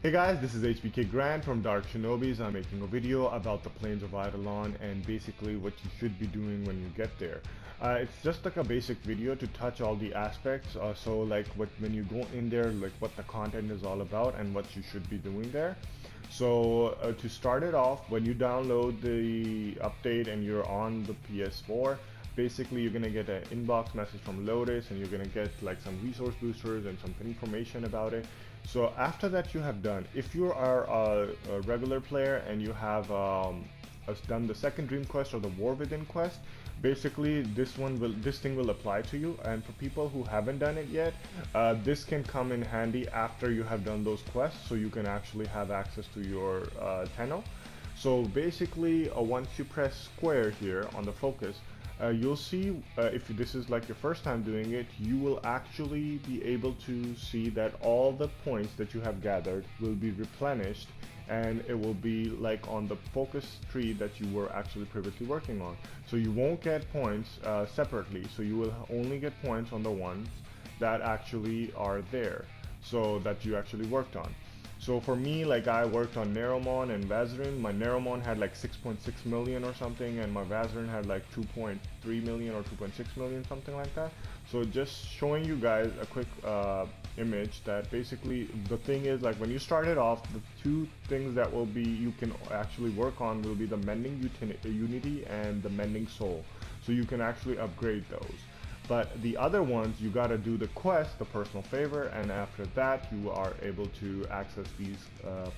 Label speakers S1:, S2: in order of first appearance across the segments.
S1: Hey guys, this is Hbkgrand from Dark Shinobis. I'm making a video about the plains of Eidolon and basically what you should be doing when you get there. It's just like a basic video to touch all the aspects, so like when you go in there, like what the content is all about and what you should be doing there. So to start it off, when you download the update and you're on the PS4, basically you're gonna get an inbox message from Lotus and you're gonna get like some resource boosters and some information about it. So after that you have done, if you are a regular player and you have done the second dream quest or the war within quest, basically this thing will apply to you. And for people who haven't done it yet, this can come in handy after you have done those quests, so you can actually have access to your Tenno. So basically once you press square here on the focus, you'll see, if this is like your first time doing it, you will actually be able to see that all the points that you have gathered will be replenished, and it will be like on the focus tree that you were actually previously working on. So you won't get points separately, so you will only get points on the ones that actually are there, so that you actually worked on. So for me, like I worked on Neromon and Vazarin. My Neromon had like 6.6 million or something, and my Vazarin had like 2.3 million or 2.6 million, something like that. So just showing you guys a quick image that basically the thing is, like when you start it off, the two things that will be you can actually work on will be the Mending Unity and the Mending Soul. So you can actually upgrade those. But the other ones, you gotta do the quest, the personal favor, and after that you are able to access these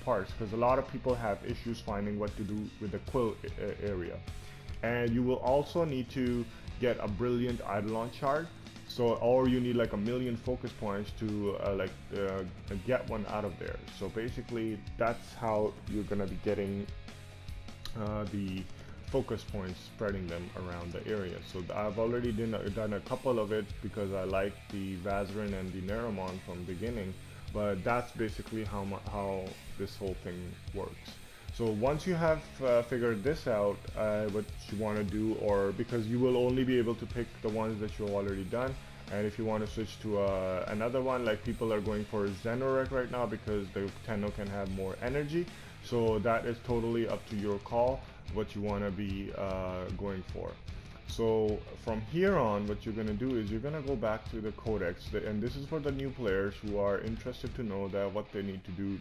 S1: parts, because a lot of people have issues finding what to do with the quill area. And you will also need to get a brilliant Eidolon shard, so, or you need like 1,000,000 focus points to get one out of there. So basically that's how you're gonna be getting the focus points, spreading them around the area. So I've already done a couple of it because I like the Vazarin and the Neromon from the beginning, but that's basically how this whole thing works. So once you have figured this out, what you want to do, or because you will only be able to pick the ones that you've already done, and if you want to switch to another one, like people are going for Zenorek right now because the Tenno can have more energy, so that is totally up to your call what you want to be going for. So from here on, what you're going to do is you're going to go back to the codex, and this is for the new players who are interested to know that what they need to do.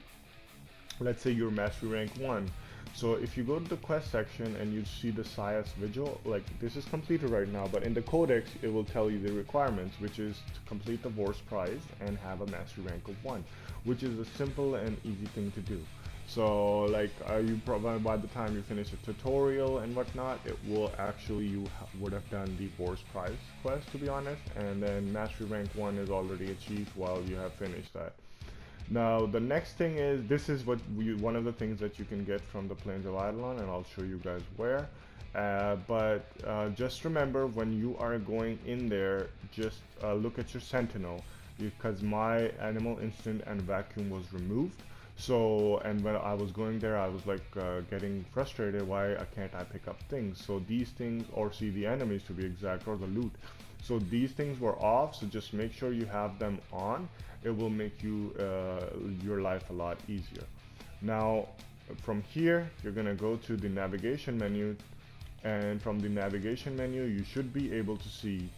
S1: Let's say you're mastery rank 1. So if you go to the quest section and you see the Sias Vigil, like this is completed right now, but in the codex it will tell you the requirements, which is to complete the Vor's prize and have a mastery rank of 1, which is a simple and easy thing to do. So like you probably, by the time you finish a tutorial and whatnot, it will actually, you would have done the Vor's prize quest, to be honest, and then mastery rank 1 is already achieved while you have finished that. Now the next thing is, this is what one of the things that you can get from the plains of Eidolon, and I'll show you guys where. But just remember, when you are going in there, just look at your sentinel, because my animal instant and vacuum was removed. So, and when I was going there, I was like getting frustrated, why can't I pick up things? So these things, or see the enemies to be exact, or the loot. So these things were off, so just make sure you have them on. It will make you your life a lot easier. Now from here, you're gonna go to the navigation menu, and from the navigation menu you should be able to see,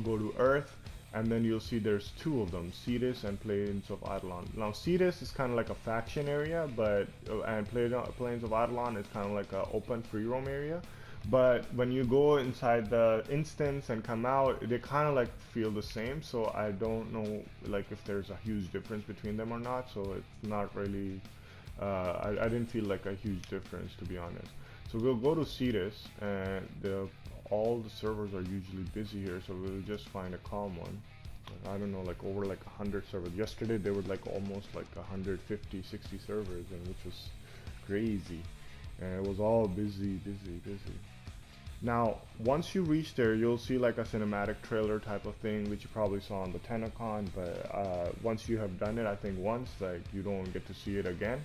S1: go to Earth, and then you'll see there's two of them, Cetus and Plains of Eidolon. Now Cetus is kind of like a faction area, but and Plains of Eidolon is kind of like an open free roam area. But when you go inside the instance and come out, they kind of like feel the same. So I don't know like if there's a huge difference between them or not. So it's not really, I didn't feel like a huge difference, to be honest. So we'll go to Cetus, and all the servers are usually busy here, so we'll just find a calm one. I don't know, like over like 100 servers. Yesterday there were like almost like 150, 60 servers, and which was crazy. And it was all busy. Now once you reach there, you'll see like a cinematic trailer type of thing, which you probably saw on the TennoCon, but once you have done it, I think once, like you don't get to see it again.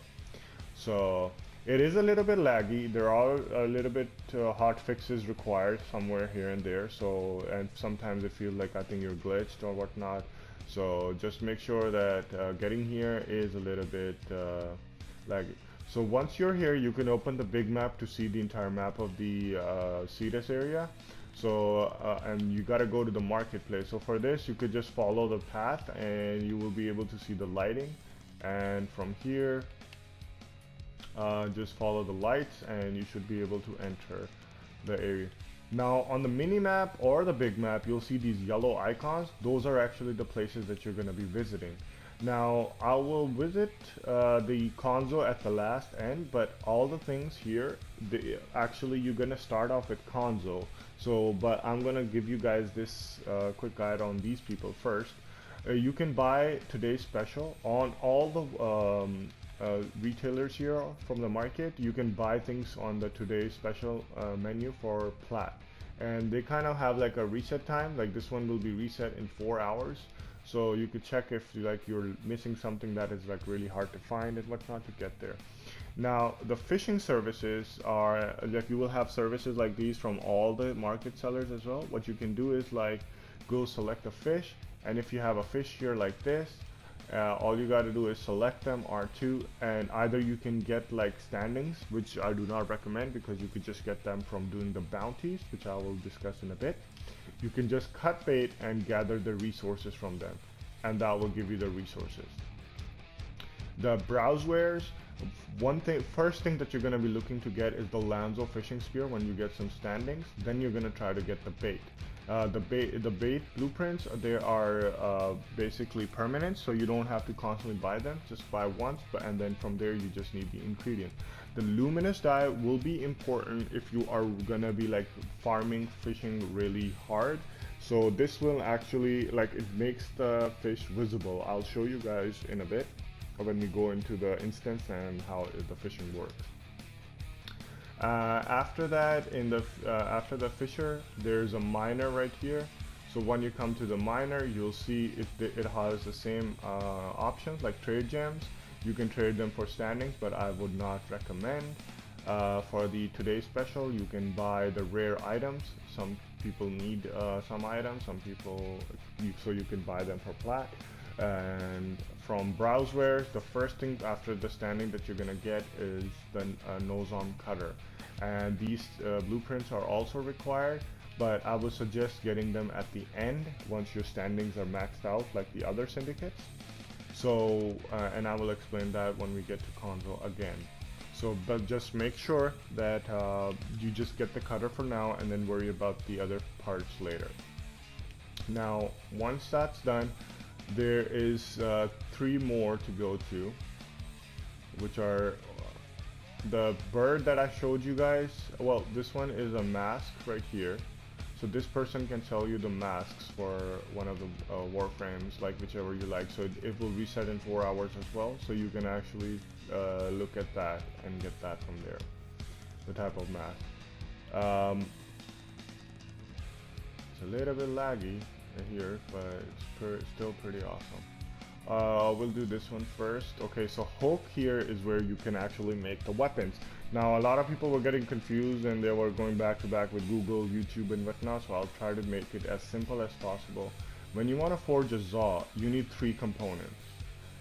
S1: So it is a little bit laggy. There are a little bit hot fixes required somewhere here and there. So, and sometimes it feels like I think you're glitched or whatnot. So just make sure that getting here is a little bit laggy. So once you're here, you can open the big map to see the entire map of the CEDAS area. So and you got to go to the marketplace. So for this, you could just follow the path and you will be able to see the lighting. And from here, just follow the lights and you should be able to enter the area. Now on the mini map or the big map, you'll see these yellow icons. Those are actually the places that you're going to be visiting. Now I will visit the console at the last end, but all the things here, actually you're going to start off with console. So but I'm going to give you guys this quick guide on these people first. You can buy today's special on all the retailers here from the market. You can buy things on the today's special menu for plat, and they kind of have like a reset time. Like this one will be reset in 4 hours, so you could check if you're missing something that is like really hard to find and whatnot to get there. Now the fishing services are like, you will have services like these from all the market sellers as well. What you can do is like go select a fish, and if you have a fish here like this, all you got to do is select them, R2, and either you can get like standings, which I do not recommend because you could just get them from doing the bounties, which I will discuss in a bit. You can just cut bait and gather the resources from them, and that will give you the resources. The browsewares, first thing that you're going to be looking to get is the Lanzo fishing spear. When you get some standings, then you're going to try to get the bait. The bait blueprints, they are basically permanent, so you don't have to constantly buy them. Just buy once, and then from there you just need the ingredient. The luminous dye will be important if you are gonna be like farming fishing really hard. So this will actually, like, it makes the fish visible. I'll show you guys in a bit when we go into the instance and how the fishing works. After that, after the fisher, there's a miner right here. So when you come to the miner, you'll see it has the same options like trade gems. You can trade them for standings, but I would not recommend. For the today's special, you can buy the rare items. Some people need some items, some people, so you can buy them for plat. And from browsewares, the first thing after the standing that you're gonna get is the nose-on cutter, and these blueprints are also required, but I would suggest getting them at the end once your standings are maxed out like the other syndicates. So and I will explain that when we get to console again. So but just make sure that you just get the cutter for now and then worry about the other parts later. Now once that's done, there is 3 more to go to, which are the bird that I showed you guys. Well, this one is a mask right here. So this person can sell you the masks for one of the warframes, like whichever you like. So it will reset in 4 hours as well. So you can actually look at that and get that from there, the type of mask. It's a little bit laggy here, but it's still pretty awesome. We'll do this one first. Okay, so Hulk here is where you can actually make the weapons. Now a lot of people were getting confused and they were going back to back with Google, YouTube and whatnot, so I'll try to make it as simple as possible. When you want to forge a Zaw, you need 3 components.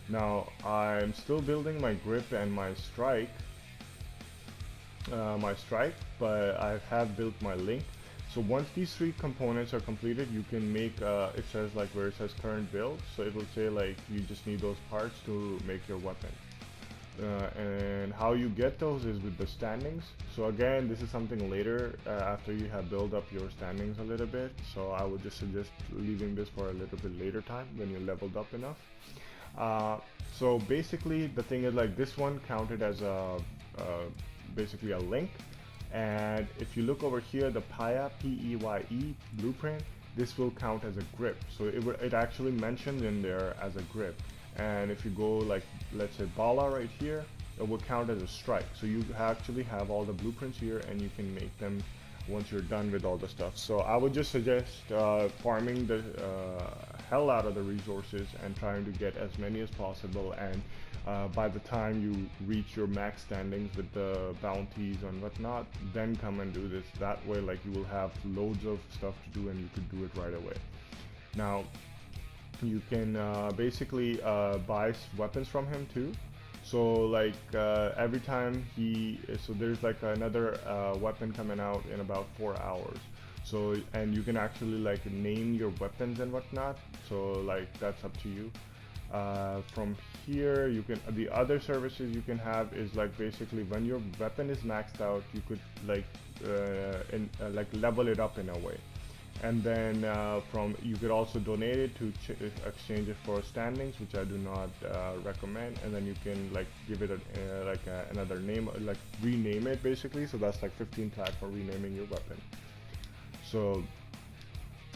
S1: Now I'm still building my grip and my strike, but I have built my link. So once these 3 components are completed, you can make, it says like where it says current build, so it will say like you just need those parts to make your weapon. And how you get those is with the standings. So again, this is something later after you have built up your standings a little bit. So I would just suggest leaving this for a little bit later time when you're leveled up enough. So basically the thing is like this one counted as a basically a link. And if you look over here, the Paya, P-E-Y-E blueprint, this will count as a grip. So it actually mentioned in there as a grip. And if you go like, let's say Bala right here, it will count as a strike. So you actually have all the blueprints here and you can make them once you're done with all the stuff. So I would just suggest farming the hell out of the resources and trying to get as many as possible, and by the time you reach your max standings with the bounties and whatnot, then come and do this. That way like you will have loads of stuff to do and you could do it right away. Now you can basically buy weapons from him too. So like every time so there's like another weapon coming out in about 4 hours. So, and you can actually like name your weapons and whatnot. So like that's up to you. From here, you can the other services you can have is like basically when your weapon is maxed out, you could like like level it up in a way. And then you could also donate it to exchange it for standings, which I do not recommend. And then you can like give it another name, like rename it basically. So that's like 15 tat for renaming your weapon. So,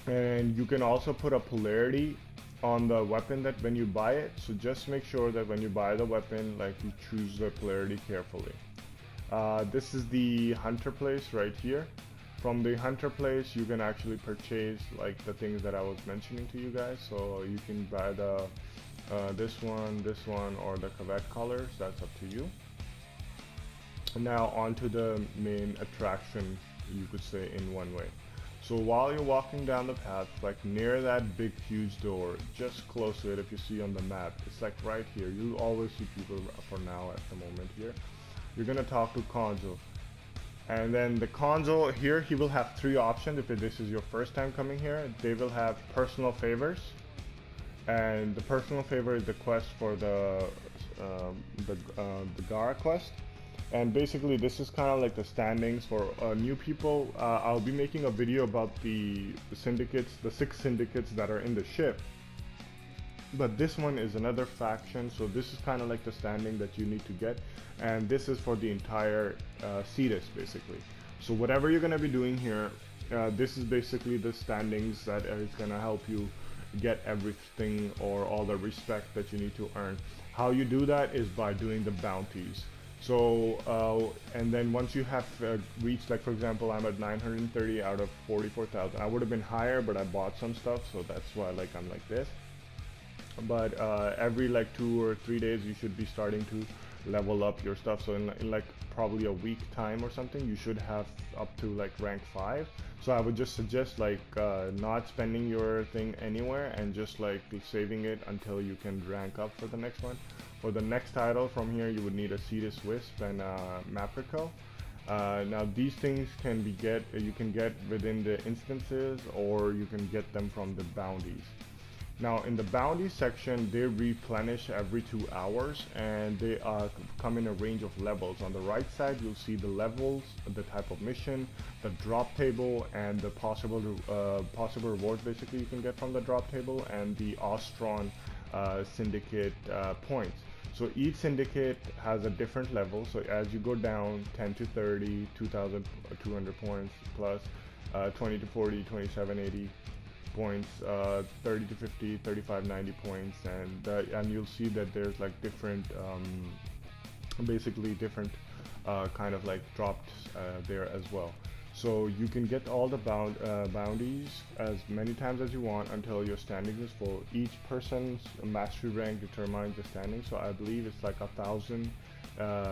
S1: and you can also put a polarity on the weapon that when you buy it. So just make sure that when you buy the weapon, like you choose the polarity carefully. This is the hunter place right here. From the hunter place, you can actually purchase like the things that I was mentioning to you guys. So you can buy the this one, or the Cavet colors. That's up to you. And now onto the main attraction, you could say in one way. So while you're walking down the path, like near that big huge door, just close to it, if you see on the map, it's like right here. You'll always see people for now at the moment here. You're gonna talk to Konzo. And then the Konzo here, he will have 3 options. If this is your first time coming here, they will have personal favors, and the personal favor is the quest for the Gara quest. And basically, this is kind of like the standings for new people. I'll be making a video about the syndicates, the 6 syndicates that are in the ship. But this one is another faction, so this is kind of like the standing that you need to get, and this is for the entire CETUS basically. So whatever you're going to be doing here, this is basically the standings that is going to help you get everything or all the respect that you need to earn. How you do that is by doing the bounties. So and then once you have reached, like for example, I'm at 930 out of 44,000. I would have been higher, but I bought some stuff, so that's why like I'm like this. But every like 2 or 3 days you should be starting to level up your stuff. So in like probably a week time or something, you should have up to like rank 5. So I would just suggest like not spending your thing anywhere and just like saving it until you can rank up for the next one. For the next title from here, you would need a CETUS Wisp and Maprico. Now these things can be you can get within the instances, or you can get them from the bounties. Now in the bounty section, they replenish every 2 hours, and they come in a range of levels. On the right side, you'll see the levels, the type of mission, the drop table, and the possible rewards basically you can get from the drop table, and the OSTRON syndicate points. So each syndicate has a different level. So as you go down 10 to 30, 2,200 points plus 20 to 40, 2780 points, 30 to 50, 3590 points, and you'll see that there's like different basically different kind of like drops there as well. So you can get all the bounties as many times as you want until your standing is full. Each person's mastery rank determines the standing. So I believe it's like 1,000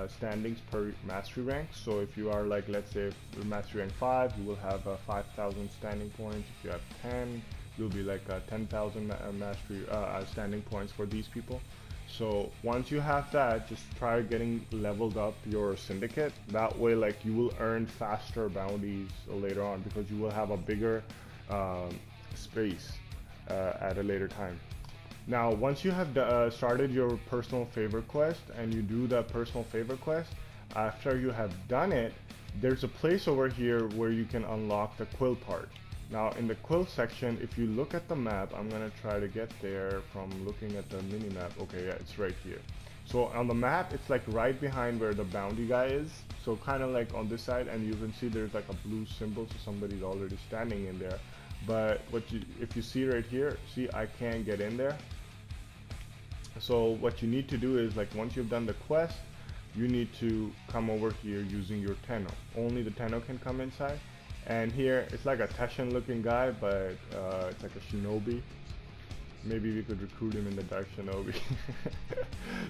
S1: standings per mastery rank. So if you are like, let's say mastery rank 5, you will have 5,000 standing points. If you have 10, you'll be like 10,000 mastery standing points for these people. So once you have that, just try getting leveled up your syndicate. That way, like, you will earn faster bounties later on, because you will have a bigger space at a later time. Now, once you have started your personal favor quest and you do the personal favor quest, after you have done it, there's a place over here where you can unlock the quill part. Now in the quill section, if you look at the map, I'm gonna try to get there from looking at the mini map. Okay, yeah, it's right here. So on the map, it's like right behind where the bounty guy is. So kind of like on this side, and you can see there's like a blue symbol, so somebody's already standing in there. But if you see right here, see, I can't get in there. So what you need to do is, like, once you've done the quest, you need to come over here using your Tenno. Only the Tenno can come inside. And here, it's like a Teshin looking guy, but it's like a shinobi. Maybe we could recruit him in the Dark Shinobi.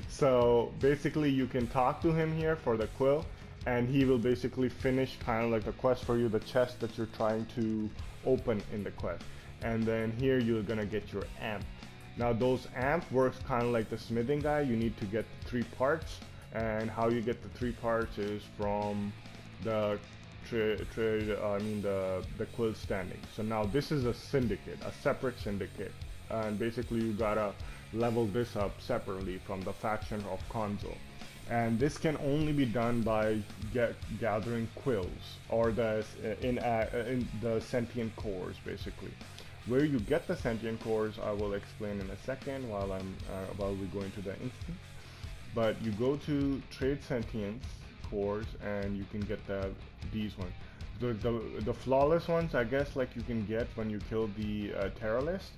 S1: So basically you can talk to him here for the quill, and he will basically finish kind of like the quest for you, the chest that you're trying to open in the quest. And then here you're gonna get your amp. Now those amp works kind of like the smithing guy. You need to get the 3 parts, and how you get the 3 parts is from the the quill standing. So now this is a syndicate, a separate syndicate, and basically you gotta level this up separately from the faction of console. And this can only be done by gathering quills or the in the sentient cores, basically. Where you get the sentient cores, I will explain in a second while we go into the instance. But you go to trade sentience cores and you can get these ones. The flawless ones, I guess, like you can get when you kill the terrorist.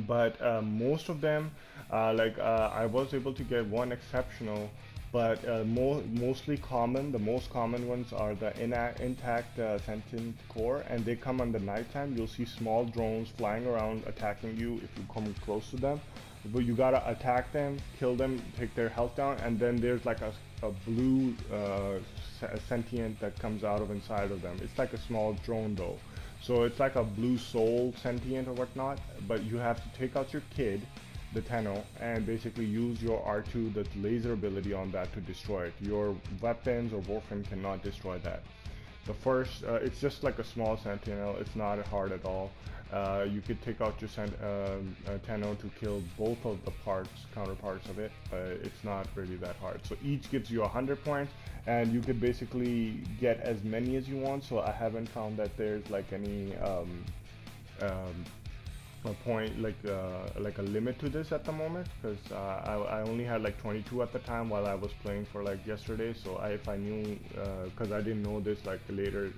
S1: But most of them, I was able to get one exceptional, but mostly common. The most common ones are the intact sentient core, and they come on the nighttime. You'll see small drones flying around attacking you if you come close to them. But you gotta attack them, kill them, take their health down, and then there's like a blue sentient that comes out of inside of them. It's like a small drone though. So it's like a blue soul sentient or whatnot, but you have to take out your kid, the Tenno, and basically use your R2, the laser ability on that to destroy it. Your weapons or warframe cannot destroy that. The first, it's just like a small sentinel, it's not hard at all. You could take out your Tenno to kill both of the counterparts of it, but it's not really that hard. So each gives you 100 points, and you could basically get as many as you want. So I haven't found that there's like any a point like a limit to this at the moment, because I only had like 22 at the time while I was playing for like yesterday. So if I knew, because I didn't know this like later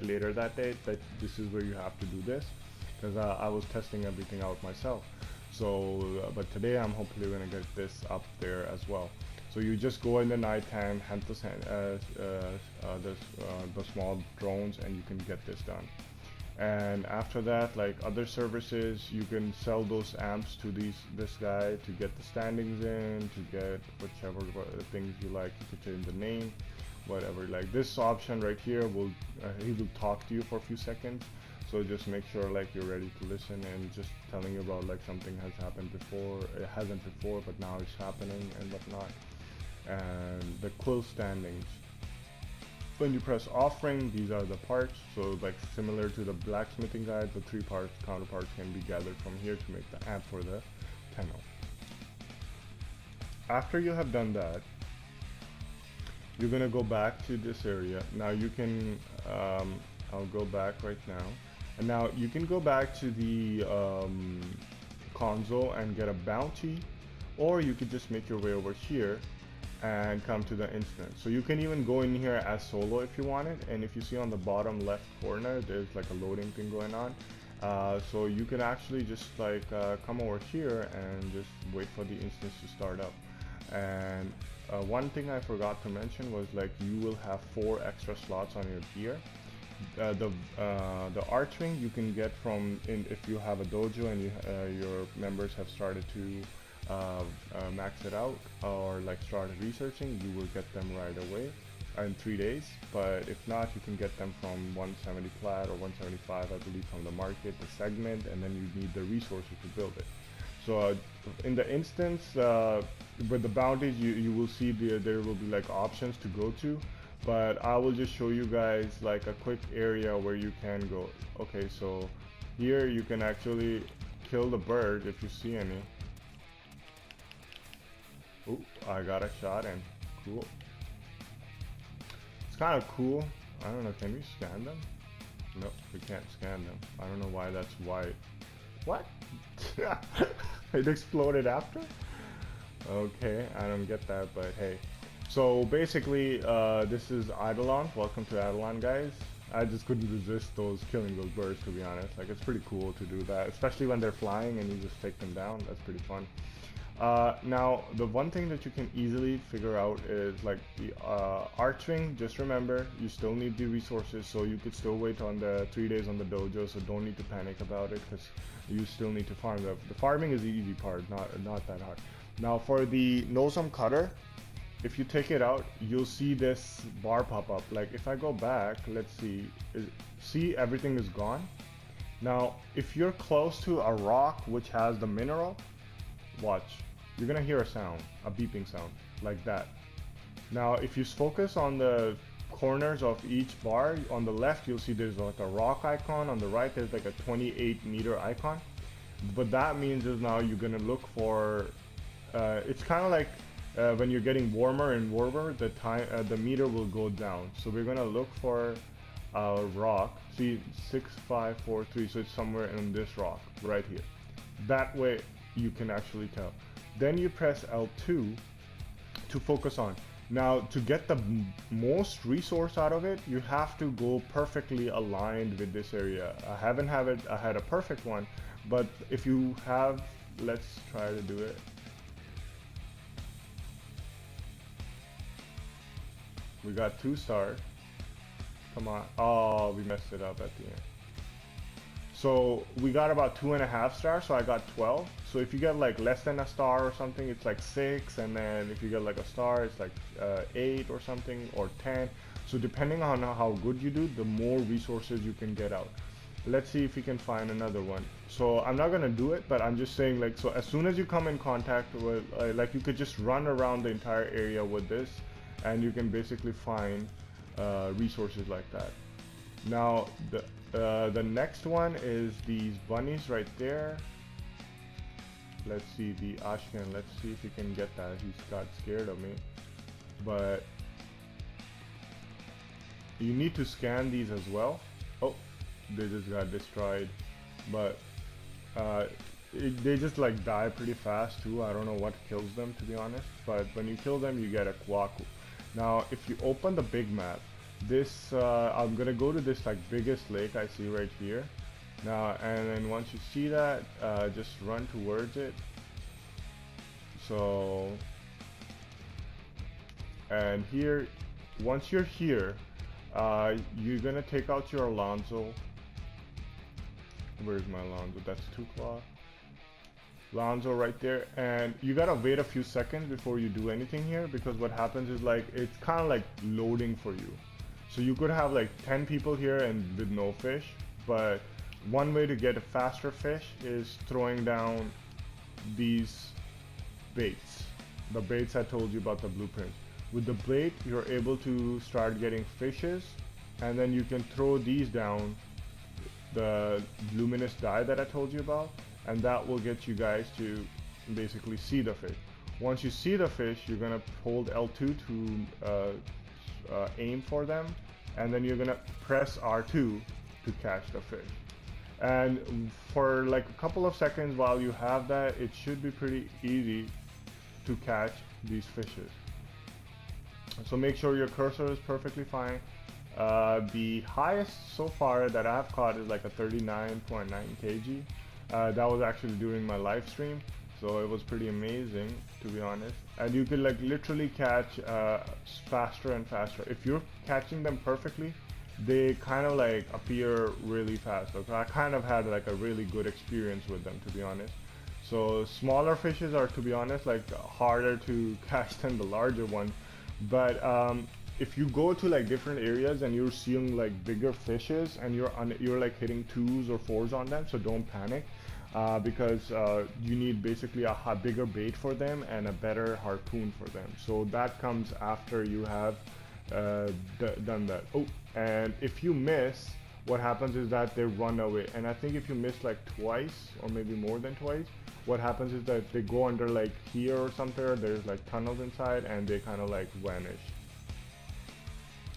S1: that day, that this is where you have to do this, because I was testing everything out myself. So but today I'm hopefully gonna get this up there as well. So you just go in the nighttime, hunt the small drones, and you can get this done. And after that, like other services, you can sell those amps to this guy to get the standings in, to get whichever things you like. You could change the name, whatever. Like this option right here will he will talk to you for a few seconds. So just make sure like you're ready to listen, and just telling you about like something has happened before. It hasn't before, but now it's happening and whatnot. And the quill standings. When you press offering, these are the parts. So like similar to the blacksmithing guide, the 3 counterparts can be gathered from here to make the amp for the Tenno. After you have done that, you're gonna go back to this area. Now you can, I'll go back right now. And now you can go back to the console and get a bounty, or you could just make your way over here and come to the instance. So you can even go in here as solo if you want it, and if you see on the bottom left corner there's like a loading thing going on, so you can actually just like come over here and just wait for the instance to start up. And one thing I forgot to mention was like you will have 4 extra slots on your gear. The archwing you can get from if you have a dojo and your members have started to max it out or like started researching, you will get them right away in 3 days. But if not, you can get them from 170 plat or 175, I believe, from the market, the segment, and then you need the resources to build it. So in the instance with the bounties, you will see there will be like options to go to, but I will just show you guys like a quick area where you can go. Okay, so here you can actually kill the bird if you see any. Oh, I got a shot in. Cool. It's kind of cool. I don't know, can we scan them? No, we can't scan them. I don't know why that's white. What? It exploded after? Okay, I don't get that, but hey. So basically, this is Eidolon. Welcome to Eidolon, guys. I just couldn't resist killing those birds, to be honest. Like, it's pretty cool to do that, especially when they're flying and you just take them down. That's pretty fun. Now, the one thing that you can easily figure out is like the arching. Just remember, you still need the resources, so you could still wait on the 3 days on the dojo, so don't need to panic about it, because you still need to farm. The farming is the easy part, not that hard. Now for the nosum cutter, if you take it out, you'll see this bar pop up. Like if I go back, let's see, see everything is gone. Now, if you're close to a rock which has the mineral, watch, you're gonna hear a sound, a beeping sound, like that. Now, if you focus on the corners of each bar, on the left you'll see there's like a rock icon, on the right there's like a 28-meter icon. What that means is now you're gonna look for, it's kind of like when you're getting warmer and warmer, the meter will go down. So we're gonna look for a rock. See, 6543, so it's somewhere in this rock right here. That way you can actually tell. Then you press L2 to focus on. Now, to get the most resource out of it, you have to go perfectly aligned with this area. I haven't had a perfect one, but if you have, let's try to do it. We got 2 stars. Come on. Oh, we messed it up at the end. So we got about 2.5 stars, so I got 12. So if you get like less than a star or something, it's like 6, and then if you get like a star, it's like 8 or something, or 10. So depending on how good you do, the more resources you can get out. Let's see if we can find another one. So I'm not gonna do it, but I'm just saying, like, so as soon as you come in contact with, like, you could just run around the entire area with this, and you can basically find resources like that. Now the next one is these bunnies right there. Let's see, the Ashkan. Let's see if we can get that. He's got scared of me. But you need to scan these as well. Oh, they just got destroyed. But they just like die pretty fast too. I don't know what kills them, to be honest. But when you kill them, you get a kwaku. Now, if you open the big map, this I'm gonna go to this like biggest lake I see right here. Now, and then once you see that, just run towards it. So, and here, once you're here, you're gonna take out your Alonzo. Where's my Alonzo? That's 2 claw. Alonzo right there, and you gotta wait a few seconds before you do anything here, because what happens is like it's kind of like loading for you. So you could have like 10 people here and with no fish, but one way to get a faster fish is throwing down these baits. The baits I told you about, the blueprint. With the bait, you're able to start getting fishes, and then you can throw these down, the luminous dye that I told you about, and that will get you guys to basically see the fish. Once you see the fish, you're gonna hold L2 to aim for them, and then you're gonna press R2 to catch the fish. And for like a couple of seconds while you have that, it should be pretty easy to catch these fishes. So make sure your cursor is perfectly fine. The highest so far that I've caught is like a 39.9 kg. That was actually during my live stream, so it was pretty amazing, to be honest. And you could like literally catch faster and faster. If you're catching them perfectly, they kind of like appear really fast. So I kind of had like a really good experience with them, to be honest. So smaller fishes are, to be honest, like harder to catch than the larger ones. But if you go to like different areas and you're seeing like bigger fishes and you're like hitting 2s or 4s on them, so don't panic, because you need basically a bigger bait for them and a better harpoon for them. So that comes after you have done that. Oh, and if you miss, what happens is that they run away. And I think if you miss like twice or maybe more than twice, what happens is that they go under like here or something, there's like tunnels inside, and they kind of like vanish.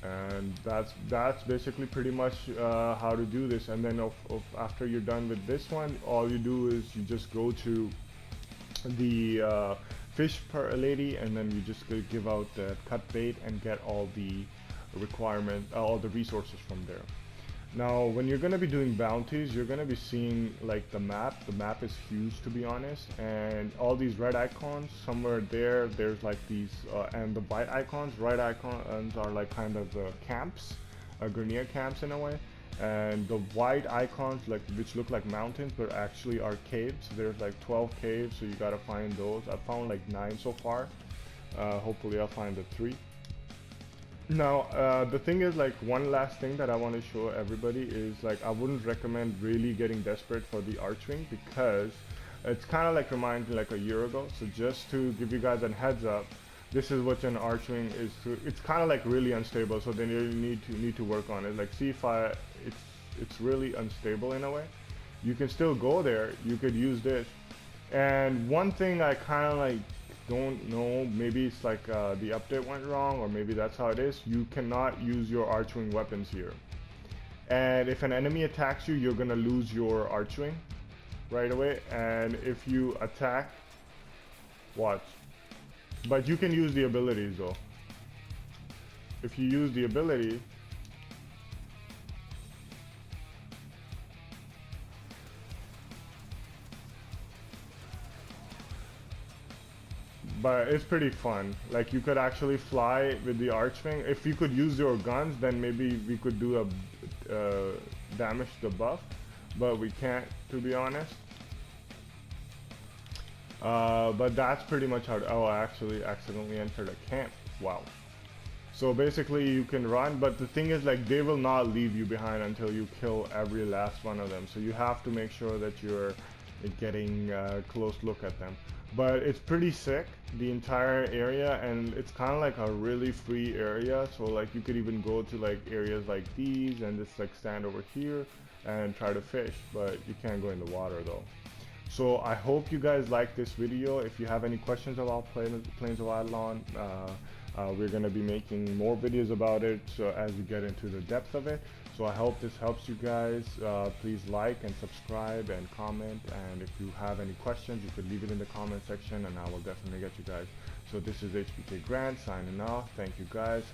S1: And that's basically pretty much how to do this. And then after you're done with this one, all you do is you just go to the fish per lady, and then you just give out the cut bait and get all the all the resources from there. Now, when you're going to be doing bounties, you're going to be seeing like the map. The map is huge, to be honest, and all these red icons somewhere there's like these and the white icons. Red icons are like kind of camps, grenadier camps in a way, and the white icons, like which look like mountains but actually are caves. There's like 12 caves, so you gotta find those. I found like 9 so far. Hopefully I'll find the 3. Now, the thing is, like, one last thing that I want to show everybody is, like, I wouldn't recommend really getting desperate for the Archwing, because it's kind of like reminds me like a year ago. So just to give you guys a heads up, this is what an Archwing is. It's kind of like really unstable, so then you need to work on it. Like, see if it's really unstable in a way. You can still go there. You could use this. And one thing I kind of like don't know, maybe it's like the update went wrong, or maybe that's how it is. You cannot use your Archwing weapons here, and if an enemy attacks you, you're gonna lose your Archwing right away. And if you attack, watch, but you can use the abilities though. If you use the ability, but it's pretty fun. Like, you could actually fly with the Archwing. If you could use your guns, then maybe we could do a damage the buff, but we can't, to be honest. But that's pretty much how. Oh, I actually accidentally entered a camp. Wow. So basically you can run, but the thing is, like, they will not leave you behind until you kill every last one of them. So you have to make sure that you're getting a close look at them. But it's pretty sick, the entire area, and it's kind of like a really free area. So like, you could even go to like areas like these and just like stand over here and try to fish, but you can't go in the water though. So I hope you guys like this video. If you have any questions about Plains of Eidolon, we're going to be making more videos about it, so as we get into the depth of it. So I hope this helps you guys. Please like and subscribe and comment, and if you have any questions, you could leave it in the comment section and I will definitely get you guys. So this is Hbkgrand signing off. Thank you guys.